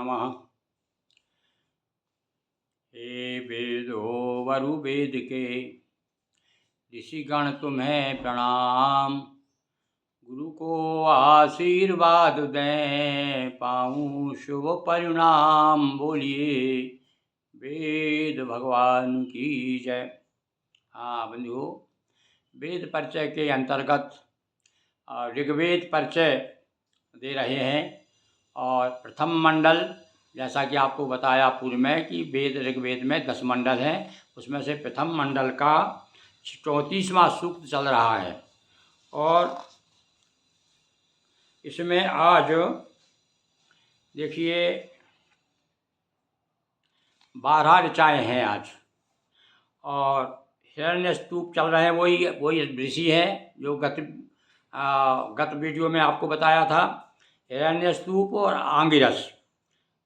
नमः। हे वेदो वरु वेद के, ऋषिगण तुम्हें प्रणाम। गुरु को आशीर्वाद दें, पाऊँ शुभ परिणाम। बोलिए वेद भगवान की जय। हाँ बंधुओं, वेद परिचय के अंतर्गत ऋग्वेद परिचय दे रहे हैं। और प्रथम मंडल, जैसा कि आपको बताया पूर्व में कि ऋग्वेद में 10 मंडल हैं, उसमें से प्रथम मंडल का 34वां सूक्त चल रहा है। और इसमें आज देखिए 12 ऋचाएँ हैं आज। और हिरण्यस्तूप चल रहे हैं, वही ऋषि है जो गत वीडियो में आपको बताया था, हिरण्यस्तूप और आंगिरस।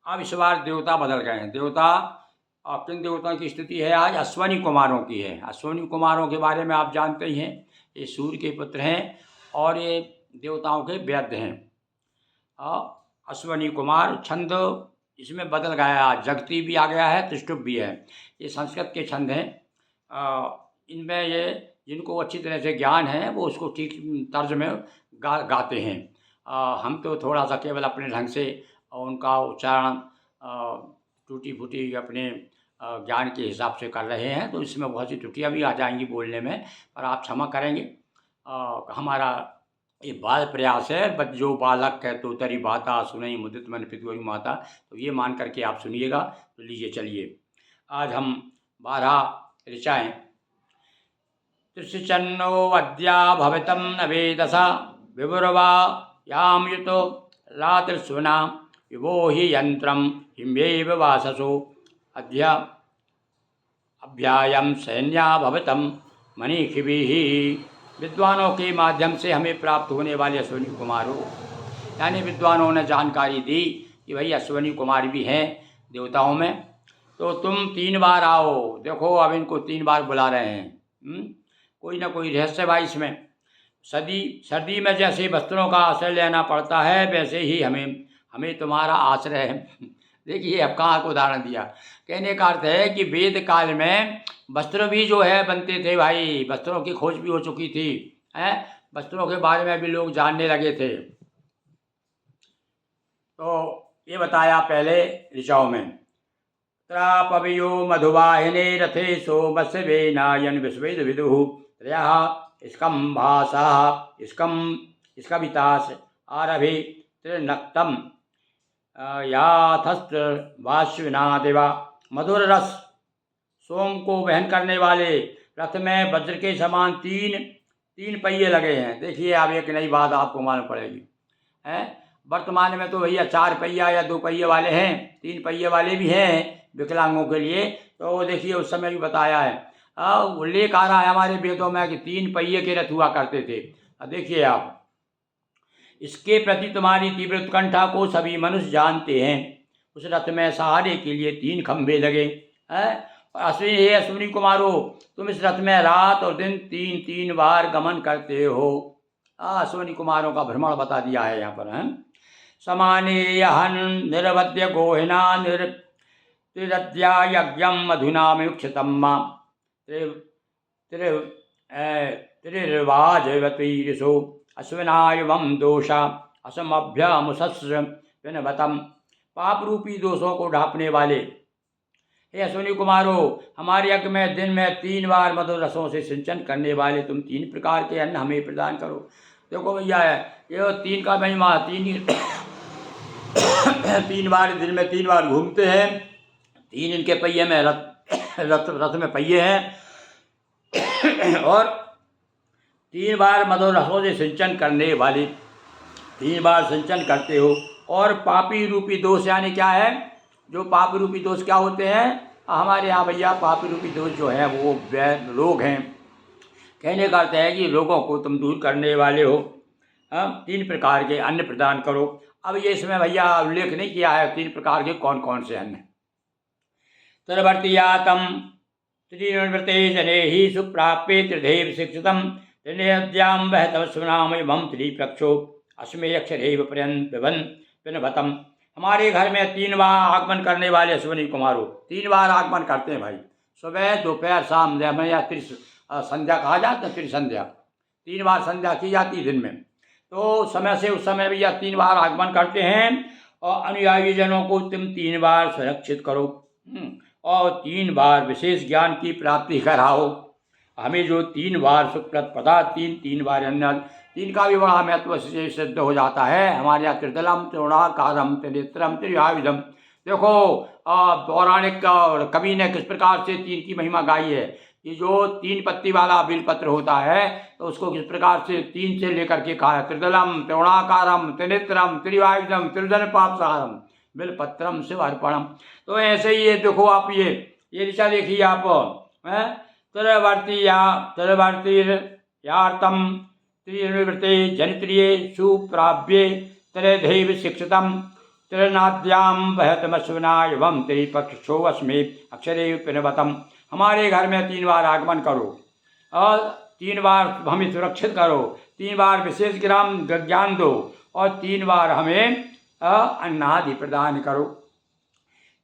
अब इस बार देवता बदल गए हैं। देवता किन देवताओं की स्थिति है आज? अश्वनी कुमारों की है। अश्वनी कुमारों के बारे में आप जानते ही हैं, ये सूर्य के पुत्र हैं और ये देवताओं के वैद्य हैं। अश्वनी कुमार छंद इसमें बदल गया है आज। जगती भी आ गया है, त्रिष्टुप भी है। ये संस्कृत के छंद हैं। इनमें ये जिनको अच्छी तरह से ज्ञान है वो उसको ठीक तर्ज में गाते हैं। हम तो थोड़ा सा केवल अपने ढंग से उनका उच्चारण टूटी फूटी अपने ज्ञान के हिसाब से कर रहे हैं, तो इसमें बहुत सी त्रुटियाँ भी आ जाएंगी बोलने में, पर आप क्षमा करेंगे। हमारा ये बाल प्रयास है। बट जो बालक है तो तरी बाता सुनई मुदित मन पितुरी माता, तो ये मान करके आप सुनिएगा। तो लीजिए चलिए, आज हम 12 ऋचाएँ। त्रिशन्नो अद्या भवितं न वेदसा विभुर्वा याम युतो रात्रिस्वना विभो हि यंत्रम हिम्येव वाससो अद्या अभ्यायम सैन्या भवितं मनीषिभिः। विद्वानों के माध्यम से हमें प्राप्त होने वाले अश्वनी कुमारों, यानी विद्वानों ने जानकारी दी कि भाई अश्वनी कुमार भी हैं देवताओं में, तो तुम 3 बार आओ। देखो अब इनको 3 बार बुला रहे हैं। कोई ना कोई रहस्य भाई इसमें। सर्दी में जैसे वस्त्रों का आश्रय लेना पड़ता है, वैसे ही हमें तुम्हारा आश्रय है। देखिए अब कहाँ को उदाहरण दिया। कहने का अर्थ है कि वेद काल में वस्त्र भी जो है बनते थे भाई, वस्त्रों की खोज भी हो चुकी थी है, वस्त्रों के बारे में भी लोग जानने लगे थे। तो ये बताया पहले ऋचाओं में। त्रापवियो मधुवाहिने रथे सोमस्य वेनायन विश्वेद विदुः त्रयः स्कम्भासाः स्कवितास आरभे त्रिनक्तम याथस्त्र वाश्विना देवा। मधुर रस सोम को वहन करने वाले रथ में वज्र के समान तीन पहिए लगे हैं। देखिए अब एक नई बात आपको मालूम पड़ेगी है। वर्तमान में तो भैया 4 पहिया या 2 पहिए वाले हैं, 3 पहिए वाले भी हैं विकलांगों के लिए। तो देखिए उस समय भी बताया है, उल्लेख आ रहा है हमारे वेदों में कि 3 पहिए के रथ हुआ करते थे। देखिए आप, इसके प्रति तुम्हारी तीव्र उत्कंठा को सभी मनुष्य जानते हैं। उस रथ में सहारे के लिए 3 खंभे लगे हैं। अश्विनी कुमारो, तुम इस रथ में रात और दिन 3 बार गमन करते हो। अश्विनी कुमारों का भ्रमण बता दिया है यहाँ पर है। समाने यहन निरवध्य गोहिना त्रिरद्या यज्ञम मधुना मुक्षतम्मा त्रिर्वाजवतीरिषो अश्विनायवम दोषा असमभ्यमुसस्र विनवतम। पाप रूपी दोषों को ढांपने वाले हे अश्विनी कुमारो, हमारे यज्ञ में दिन में 3 बार मधुर रसों से सिंचन करने वाले तुम 3 प्रकार के अन्न हमें प्रदान करो। देखो भैया ये 3 का महिमा, 3 बार दिन में 3 बार घूमते हैं। 3 इनके पहिए में रथ में पहिए हैं और 3 बार मधुर रसों से सिंचन करने वाले 3 बार सिंचन करते हो। और पापी रूपी दोष यानी क्या है? जो पाप रूपी दोष क्या होते हैं हमारे यहाँ भैया? पापी रूपी दोष जो है वो रोग हैं। कहने का अर्थ है कि रोगों को तुम दूर करने वाले हो। 3 प्रकार के अन्न प्रदान करो। अब ये इसमें भैया उल्लेख नहीं किया है 3 प्रकार के कौन कौन से अन्न। तरवर्तियातम त्रिनिवृते जने ही सुप्राप्य त्रिधेव शिक्षितम त्रिनद्याम वह तव सुनाम एवं त्रिप्रक्षो अस्मे अक्षरेव पर्यन विभन विनभतम हमारे घर में 3 बार आगमन करने वाले अश्विनी कुमारों 3 बार आगमन करते हैं भाई, सुबह दोपहर शाम में, या संध्या कहा जाता है, संध्या 3 बार संध्या की जाती है दिन में। तो समय से उस समय भी यह 3 बार आगमन करते हैं। और अनुयायी जनों को तुम 3 बार सुरक्षित करो और 3 बार विशेष ज्ञान की प्राप्ति कराओ। हमें जो 3 बार सुखप्रद पदार्थ 3 बार अन्य 3 का भी बड़ा महत्व से सिद्ध हो जाता है। हमारे यहाँ त्रिदलम त्रिगुणाकारम त्रिनेत्रम त्रिआयुधम। देखो पौराणिक कवि ने किस प्रकार से 3 की महिमा गाई है कि जो 3 पत्ती वाला बिलपत्र होता है तो उसको किस प्रकार से 3 से लेकर के कहा है, त्रिदलम त्रिगुणाकारम त्रिनेत्रम त्रिआयुधम त्रिजन पापसारम बिलपत्रम शिव अर्पणम। तो ऐसे ही ये देखो आप ये ऋचा देखिए आप, त्रिवर्तीयार्थम त्रिनिवृत्ते जनित्रिये सुप्राव्ये त्रिधैव शिक्षितम त्रिनाद्याम बहतमश्विना एवं त्रिपक्षोऽस्मे अक्षरे पिनवतम। हमारे घर में 3 बार आगमन करो और 3 बार हमें सुरक्षित करो, 3 बार विशेष ज्ञान दो और 3 बार हमें अन्नादि प्रदान करो।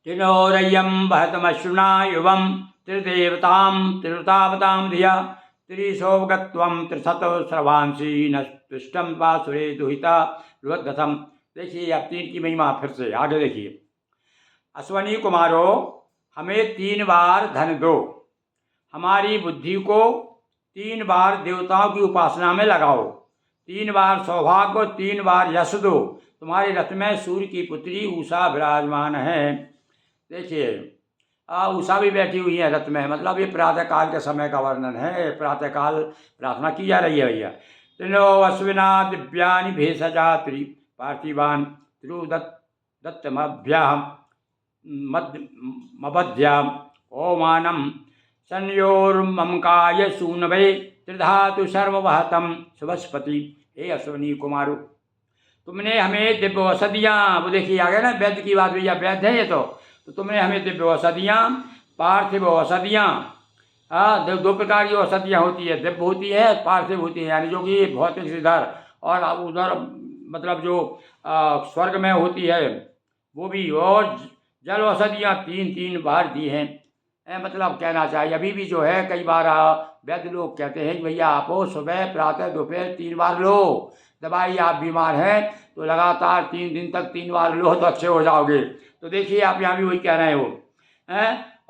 त्रिनोरय्यम बहतमश्विना एवं त्रिदेवताम त्रिवृतावताम धिया त्रिशोभगत्वम त्रिशत सर्वांशी नष्टम वासुरे दुहिता रुद्गतम। देखिए अब 3 की महिमा फिर से आगे देखिए। अश्वनी कुमारो हमें 3 बार धन दो, हमारी बुद्धि को 3 बार देवताओं की उपासना में लगाओ, 3 बार सौभाग्य को 3 बार यश दो। तुम्हारे रथ में सूर्य की पुत्री उषा विराजमान है। देखिए उषा भी बैठी हुई है रथ में, मतलब ये प्रातःकाल के समय का वर्णन है, प्रातःकाल प्रार्थना की जा रही है भैया। त्रिनो अश्विना दिव्यानि भेषजा त्रि पार्थिवान त्रिदत्तमभ्याम मबध्याम ओमानम संयोर्ममकाय सूनवे त्रिधातु सर्ववहतम सुबस्पति। हे अश्वनी कुमारो तुमने हमें दिव्य औषधियाँ, वो देखिए आ गया ना वैद्य की बात, भैया वैद्य है ये तो तुमने हमें दिव्य औषधियाँ पार्थिव औषधियाँ, दो प्रकार की औषधियाँ होती है, दिव्य होती है पार्थिव होती है, यानी जो कि भौतिक इधर और उधर मतलब जो स्वर्ग में होती है वो भी, और जल औषधियाँ 3 बार दी हैं। मतलब कहना चाहिए अभी भी जो है कई बार वैद्य लोग कहते हैं कि भैया आप सुबह प्रातः दोपहर 3 बार लो दवाई, आप बीमार हैं तो लगातार 3 दिन तक 3 बार लो तो अच्छे हो जाओगे। तो देखिए आप यहाँ भी वही कह रहे हो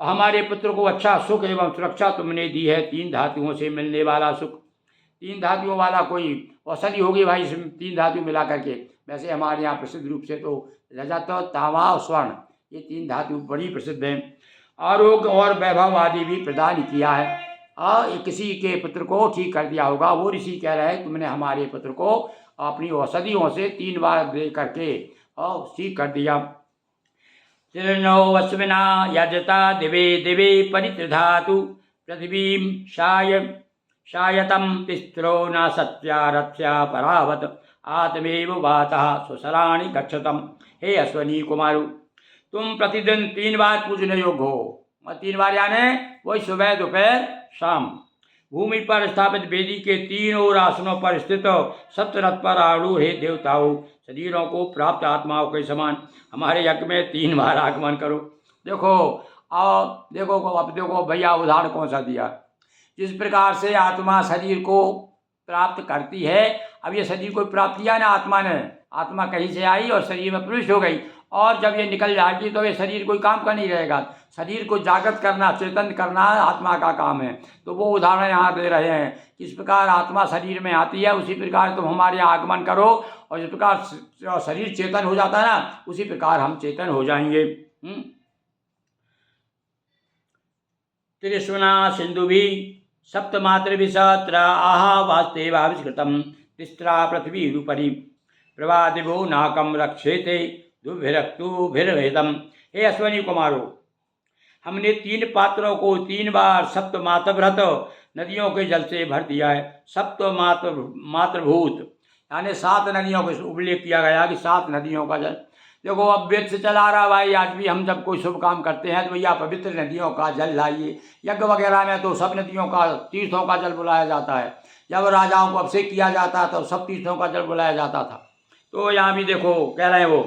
हमारे पुत्र को अच्छा सुख एवं सुरक्षा तुमने दी है, 3 धातुओं से मिलने वाला सुख, 3 धातुओं वाला कोई औषधि होगी भाई इसमें 3 धातु मिला करके। वैसे हमारे यहाँ प्रसिद्ध रूप से तो रजत तांबा और स्वर्ण ये 3 धातु बड़ी प्रसिद्ध हैं। आरोग्य और वैभव आदि भी प्रदान किया है। किसी के पुत्र को ठीक कर दिया होगा, वो ऋषि कह रहे हैं तुमने हमारे पुत्र को अपनी औषधियों से 3 बार दे करके और ठीक कर दिया। त्रिनो अश्विना यजता दिवे दिवे परित्रिधातु पृथ्वीं शायतम तिस्रो न सत्यारथ्या परावत आत्मेव वातः स्वसराणि गच्छतम। हे अश्वनी कुमारो तुम प्रतिदिन 3 बार पूजने योग्य हो, 3 बार यानी वही सुबह दोपहर शाम। भूमि पर स्थापित वेदी के 3 ओर आसनों पर स्थित सप्तरथ पर आरूढ़ हे देवताओं, शरीरों को प्राप्त आत्माओं के समान हमारे यज्ञ में 3 बार आगमन करो। देखो अब देखो भैया उदाहरण कौन सा दिया, जिस प्रकार से आत्मा शरीर को प्राप्त करती है। अब ये शरीर को प्राप्त किया ना आत्मा ने, आत्मा कहीं से आई और शरीर में प्रविष्ट हो गई, और जब ये निकल जाएगी तो ये शरीर कोई काम का नहीं रहेगा। शरीर को जागृत करना चेतन करना आत्मा का काम है। तो वो उदाहरण यहाँ दे रहे हैं, किस प्रकार आत्मा शरीर में आती है उसी प्रकार तुम हमारे यहाँ आगमन करो, और जिस प्रकार शरीर चेतन हो जाता है ना उसी प्रकार हम चेतन हो जाएंगे। त्रिशुना सिंधु भी सप्तमातृभिषत्र आहा वास्तेवाविष्कृतम तिस्रा पृथ्वी रूपरी प्रवादिवो नाकम रक्षेते दुर्भिरक्तुभिर्वेदम। हे अश्वनी कुमारो हमने 3 पात्रों को 3 बार सप्त मातृभृत नदियों के जल से भर दिया है। सप्त मातृभूत यानी 7 नदियों का उल्लेख किया गया कि 7 नदियों का जल। देखो अब वेद से चला रहा भाई, आज भी हम जब कोई शुभ काम करते हैं तो भैया पवित्र नदियों का जल लाइए। यज्ञ वगैरह में तो सब नदियों का तीर्थों का जल बुलाया जाता है, जब राजाओं को अभिषेक किया जाता तो सब तीर्थों का जल बुलाया जाता था। तो यहाँ भी देखो कह रहे हैं वो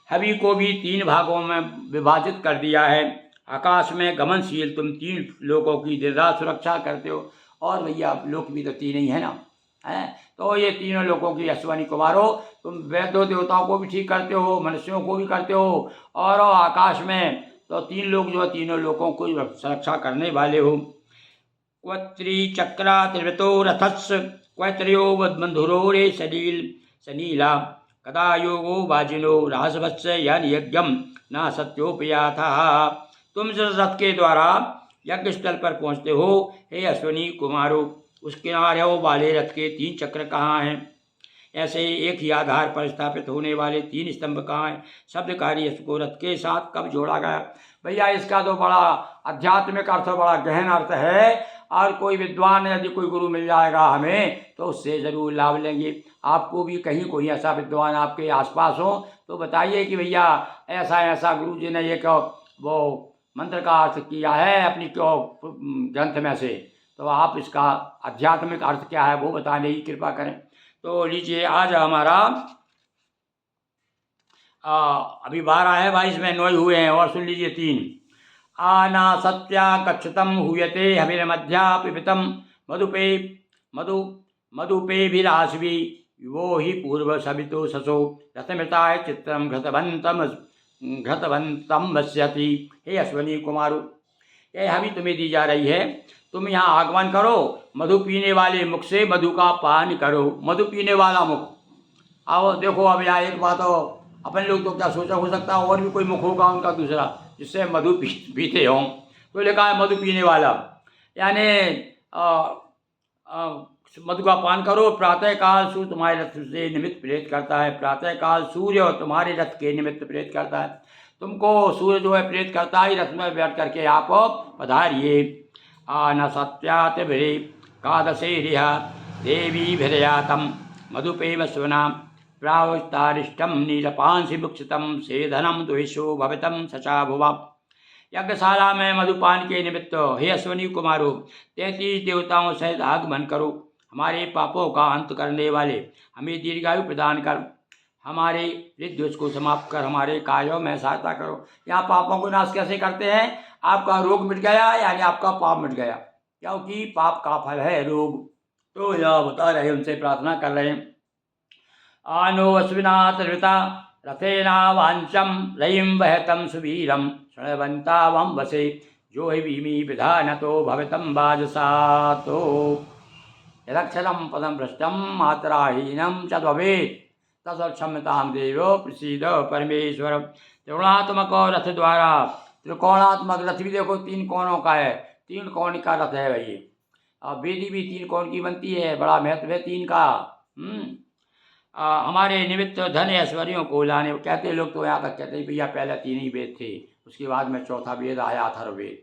हवि को भी 3 भागों में विभाजित कर दिया है। आकाश में गमनशील तुम 3 लोगों की दिन रात सुरक्षा करते हो। और भैया लोक भी तो 3 ही है ना, हैं? तो ये तीनों लोगों की अश्वनी कुमारो, तुम वैद्यों देवताओं को भी ठीक करते हो, मनुष्यों को भी करते हो, और आकाश में तो 3 लोग जो है तीनों लोगों को सुरक्षा करने वाले हो। क्वत्रिचक्रा त्रिवतो रथस्य क्वत्रयो बंधुरोरे सनीला कदा योगो वाजिनो राजवत्स्य यान यज्ञम न सत्योपयाथा। तुम जिस रथ के द्वारा यज्ञ स्थल पर पहुँचते हो, हे अश्वनी कुमारो, उस किनारों वाले रथ के 3 चक्र कहाँ हैं? ऐसे एक ही आधार पर स्थापित होने वाले 3 स्तंभ कहाँ हैं? शब्दकारी इसको रथ के साथ कब जोड़ा गया? भैया इसका तो बड़ा आध्यात्मिक अर्थ, बड़ा गहन अर्थ है, और कोई विद्वान यदि कोई गुरु मिल जाएगा हमें तो उससे ज़रूर लाभ लेंगे। आपको भी कहीं कोई ऐसा विद्वान आपके आसपास हो तो बताइए कि भैया ऐसा ऐसा गुरु जी ने ये क्यों वो मंत्र का अर्थ किया है अपनी क्यों ग्रंथ में से, तो आप इसका आध्यात्मिक अर्थ क्या है वो बताने की कृपा करें। तो लीजिए आज हमारा अभी 12 है, 22 में 9 हुए हैं, और सुन लीजिए 3। आना सत्या कक्षतम हुयते हविर्मध्या पिपितम मधुपे मधुपेभिराशवी वो ही पूर्व सवितो ससो रथमृताय चित्रम घृतवंतम वस्यति। हे अश्वनी कुमारो, यह हवि तुम्हें दी जा रही है, तुम यहाँ आगमन करो, मधु पीने वाले मुख से मधु का पान करो। मधु पीने वाला मुख, आओ देखो अब यहाँ एक बात हो, अपन लोग तो क्या सोचा हो सकता है और भी कोई मुख होगा उनका दूसरा जिससे मधु पीते हों, तो लिखा है मधु पीने वाला, यानी मधु का पान करो। प्रातःकाल सूर्य तुम्हारे रथ से निमित्त प्रेरित करता है, प्रातःकाल सूर्य तुम्हारे रथ के निमित्त प्रेरित करता है, तुमको सूर्य जो है प्रेरित करता है, रथ में बैठ करके आप पधारिए। आन सत्यात भिरे कादशे रिहा देवी भिरयातम मधुपेम स्वना प्रावतारिष्टम नीलपांसि मुक्षितम सेधनम द्वेषो भवितम सचा भुवा। यज्ञशाला में मधुपान के निमित्त हे अश्वनी कुमारो 33 देवताओं सहित आगमन करो। हमारे पापों का अंत करने वाले, हमें दीर्घायु प्रदान कर, हमारे हृदय को समाप्त कर, हमारे कार्यों में सहायता करो। यहाँ पापों को नाश कैसे करते हैं? आपका रोग मिट गया यानी आपका पाप मिट गया, क्योंकि पाप का फल है रोग। तो यह बता रहे, उनसे प्रार्थना कर रहे हैं। आनो अश्विनाथ ऋता रथेना वांचम रयिम वहतम सुवीरम शृण्वन्ता वम वसे जो हि भीमी विधान तो भवितम बाजसातो यदक्षरम पदम भ्रष्टम मात्राहीनम च भवेत् तत्क्षम्यतां देवो प्रसीद परमेश्वर। त्रिकोणात्मक रथ द्वारा, त्रिकोणात्मक रथ भी देखो 3 कोणों का है, 3 कोण का रथ है भाई। अब वेदी भी 3 कोण की बनती है, बड़ा महत्व है 3 का। हमारे निमित्त धन ऐश्वर्यों को लाने, कहते लोग तो यहाँ तक कहते हैं भैया पहले 3 ही वेद थे, उसके बाद में चौथा वेद आया अथर्ववेद।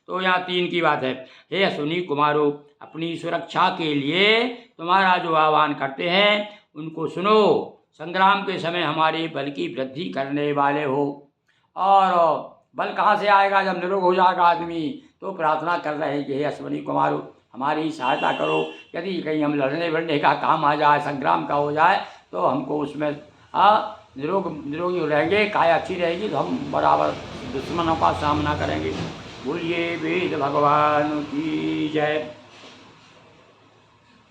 तो यहाँ 3 की बात है। हे अश्वनी कुमारो, अपनी सुरक्षा के लिए तुम्हारा जो आह्वान करते हैं उनको सुनो। संग्राम के समय हमारे बल की वृद्धि करने वाले हो, और बल कहाँ से आएगा? जब निरोग हो जाएगा आदमी। तो प्रार्थना कर रहे हैं कि हे अश्वनी कुमारो हमारी सहायता करो, यदि कहीं हम लड़ने वड़ने का काम आ जाए, संग्राम का हो जाए, तो हमको उसमें निरोगी रहेंगे, काया अच्छी रहेगी, तो हम बराबर दुश्मनों का सामना करेंगे। बोलिए वेद भगवान की जय।